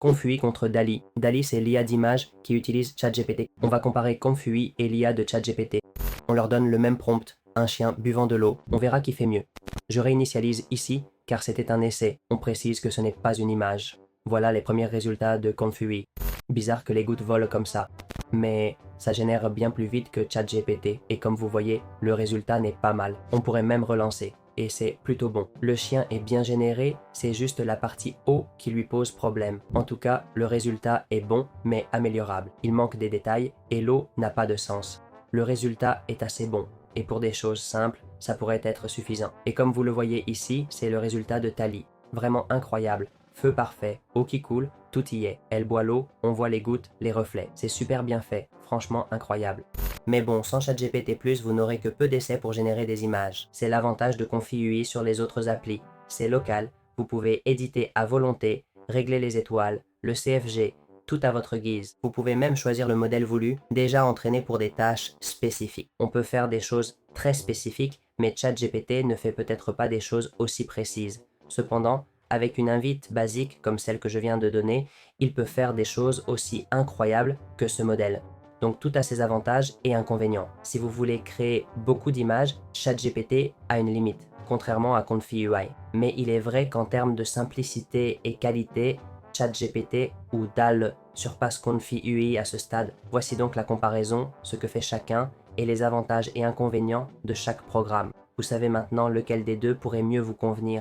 Confui contre DALL-E. DALL-E, c'est l'IA d'image qui utilise ChatGPT. On va comparer Confui et l'IA de ChatGPT. On leur donne le même prompt, un chien buvant de l'eau. On verra qui fait mieux. Je réinitialise ici, car c'était un essai. On précise que ce n'est pas une image. Voilà les premiers résultats de Confui. Bizarre que les gouttes volent comme ça. Mais ça génère bien plus vite que ChatGPT. Et comme vous voyez, le résultat n'est pas mal. On pourrait même relancer. Et c'est plutôt bon. Le chien est bien généré, c'est juste la partie eau qui lui pose problème. En tout cas, le résultat est bon, mais améliorable. Il manque des détails et l'eau n'a pas de sens. Le résultat est assez bon. Et pour des choses simples, ça pourrait être suffisant. Et comme vous le voyez ici, c'est le résultat de Tali. Vraiment incroyable. Feu parfait, eau qui coule, tout y est. Elle boit l'eau, on voit les gouttes, les reflets. C'est super bien fait, franchement incroyable. Mais bon, sans ChatGPT+, vous n'aurez que peu d'essais pour générer des images. C'est l'avantage de Confi UI sur les autres applis. C'est local, vous pouvez éditer à volonté, régler les étoiles, le CFG, tout à votre guise. Vous pouvez même choisir le modèle voulu, déjà entraîné pour des tâches spécifiques. On peut faire des choses très spécifiques, mais ChatGPT ne fait peut-être pas des choses aussi précises. Cependant, avec une invite basique comme celle que je viens de donner, il peut faire des choses aussi incroyables que ce modèle. Donc tout a ses avantages et inconvénients. Si vous voulez créer beaucoup d'images, ChatGPT a une limite, contrairement à Confi UI. Mais il est vrai qu'en termes de simplicité et qualité, ChatGPT ou DALL surpasse Confi UI à ce stade. Voici donc la comparaison, ce que fait chacun et les avantages et inconvénients de chaque programme. Vous savez maintenant lequel des deux pourrait mieux vous convenir.